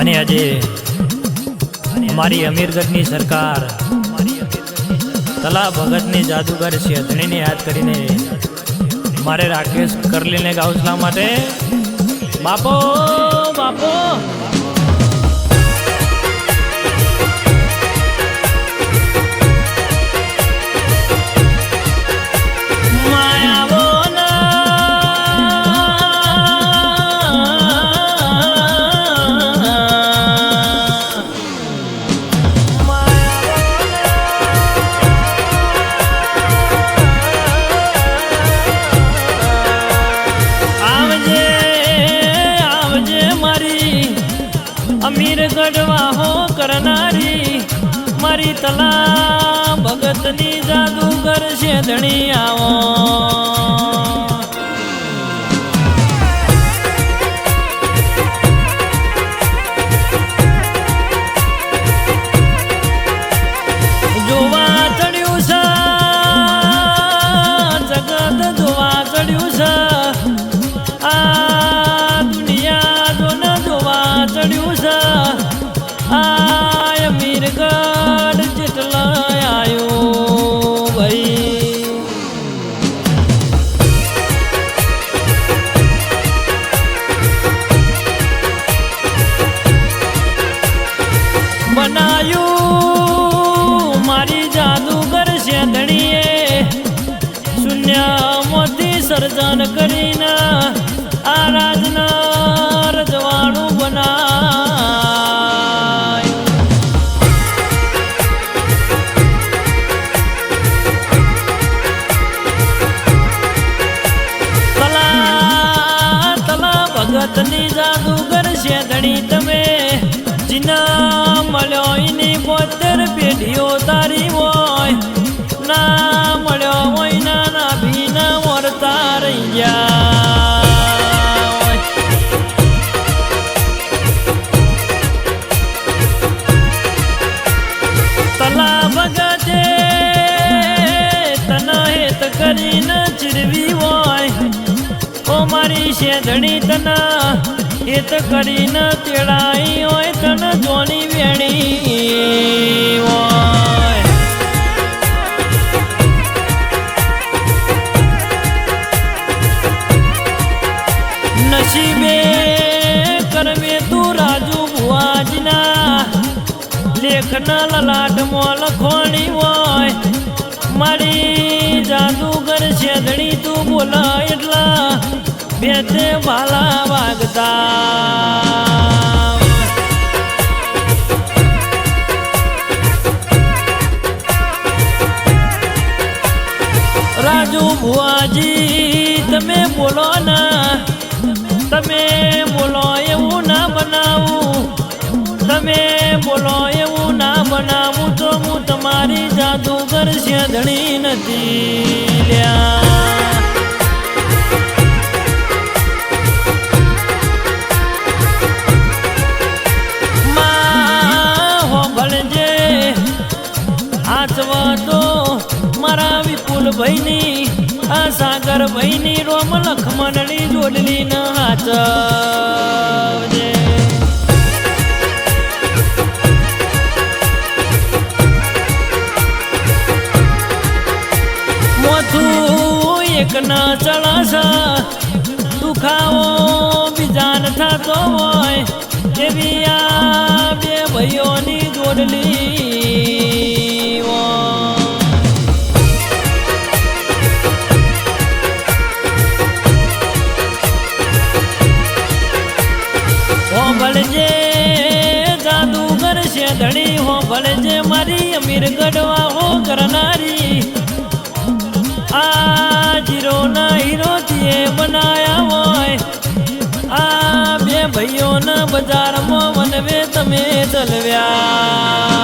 અને આજે અમારી અમીરગઢની સરકાર તલા ભગતની જાદુગર શેઠણીને યાદ કરીને મારે રાકેશ કરલીને ગાઉસલા માટે બાપો બાપો અમીરગઢ વાહો કરનારી મારી તલા ભગતની જાદુગર શેઠણી આવો જોવા ચડ્યું છે જગત જોવા ચડ્યું છે આ દુનિયા જોને જોવા ચડ્યું છે અમીરગઢ જેટલા આવ્યો ભાઈ બનાયું મારી જાદુગર શેઠણીએ શૂન્યમાંથી સર્જન કરીને આ રાજના રજવાડું ભગતની જાદુગર શેઠણી તમે જીના મળ્યો એની 72 પેઢીઓ તારી હોય ના મળ્યો હોય ના ભીના મરતા રહી ગયા તલા ભગતે તને હેત કરીને ચીરવી હોય ઓ મારી શેઠણી તના હેત કરીને તેડાઈ હોય તને જોની વેણી હોય નસીબે કરવે તું રાજુ ભુવાજના લેખના લલાટમાં લખોણી હોય મારી જાદુગર શેઠણી તું બોલા એટલા બેતે ભાલા વાગતા રાજુ ભુવાજી તમે બોલો ના તમે બોલો એવું ના બનાવું તમે બોલો એવું ના બનાવું તો હું તમારી જાદુગર શેઠણી નથી લ્યા તો મારા વિપુલ ભાઈની આ સાગર ભાઈની રોમ લખમણની જોડલી ન હાચવજે મોથું એક ના ચડાશા દુખાવો બીજાન થતો હોય એવી આ બે ભાઈઓની જોડલી ભળજે જાદુગર શેઠણી હો ભળજે મારી અમીરગઢ વાહો કરનારી આ જીરો ના હીરો થી બનાયા હોય આ બે ભાઈઓના બજારમાં વનવે તમે ચલવ્યા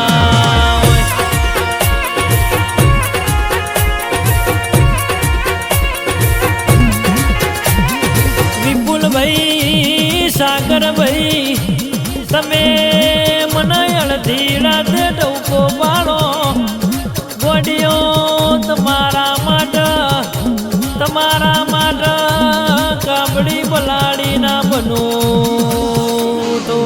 વિપુલ ભાઈ સાગર ભાઈ તમે મને અડધી રાતે ટવકો પાડો ગોડીઓ તમારા માટે કાબડી બલાડી ના બનું તો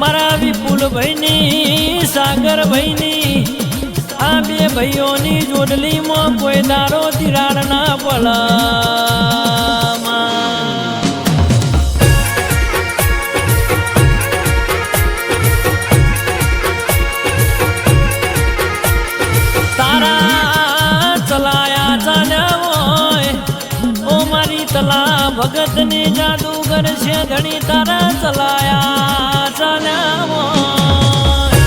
મારા વિપુલભાઈની સાગરભાઈની આ બે ભાઈઓની જોડલીમાં કોઈ દારો તિરાડ ના પળમાં તારા ચલાયા ચાલ્યા હોય ઓ મારી તલા ભગતની જાદુગર છે ધણી તારા ચલાયા ચાલ્યા હોય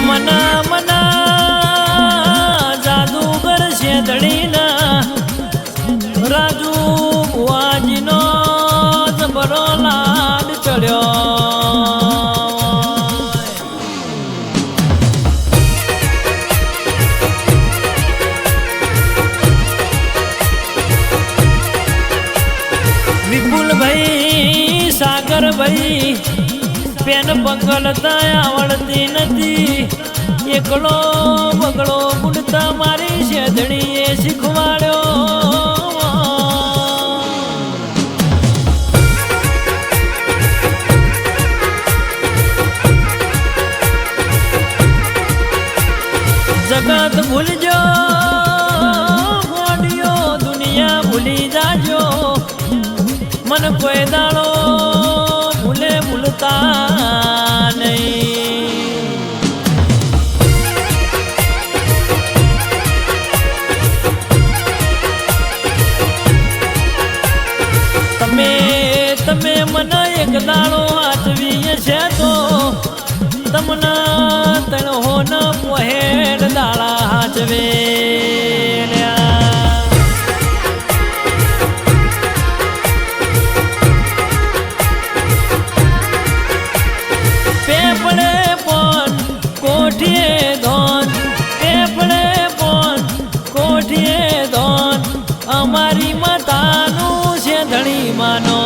મના મના જાદુગર છે ધણીના રાજુ ભુવાજીનો જબરો લાડ ચડ્યો વિપુલભાઈ સાગરભાઈ પેન પકડતા આવડતી નથી એકલો બગડો ગુડતા મારી શેધણીએ શીખવાડ્યો જગત ભૂલજો ગોડિયો દુનિયા ભૂલી જાજો મન કોઈ દાડો ભૂલે ભૂલતા નહીં તમે મને એક દાડો હાથવી છે તો તમને તણહો ન પોહેડ દાડા હાચવે પેપડે પણ કોઠીએ ધોન પેપડે પણ કોઠીએ ધોન અમારી માતાનું છે ધણી માનો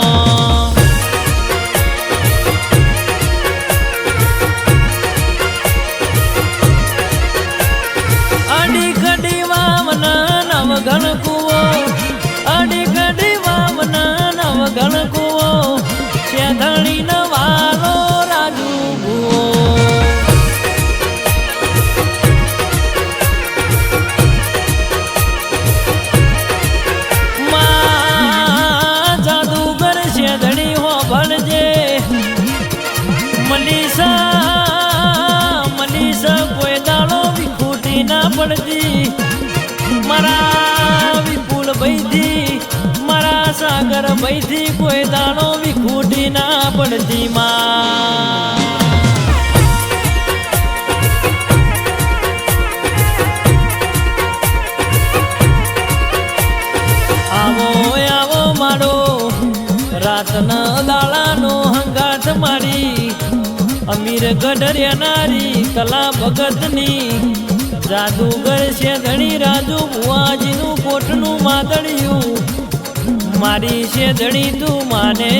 અડી કડી વામના નવઘણ કુવો અડી કડી વામના નવઘણ કુવો છે ધણી નવાલો રાજુ ભુવો માં જાદુગર છે ધણી હો ભણજે મનીષા કોઈ દાડો વિખૂટી ના પડતી મારા વિપુલ ભાઈથી મારા સાગર ભાઈથી કોઈ દાડો વિખૂટી ના પડતી માં આવો આવો મારો રાતના દાડાનો હંગાથ મારી અમીર ગઢરિયા નારી કલા ભગતની જાદુગર છે ધણી રાજુ ભુવાજીનું કોટનું માદળિયું મારી છે ધણી તું માને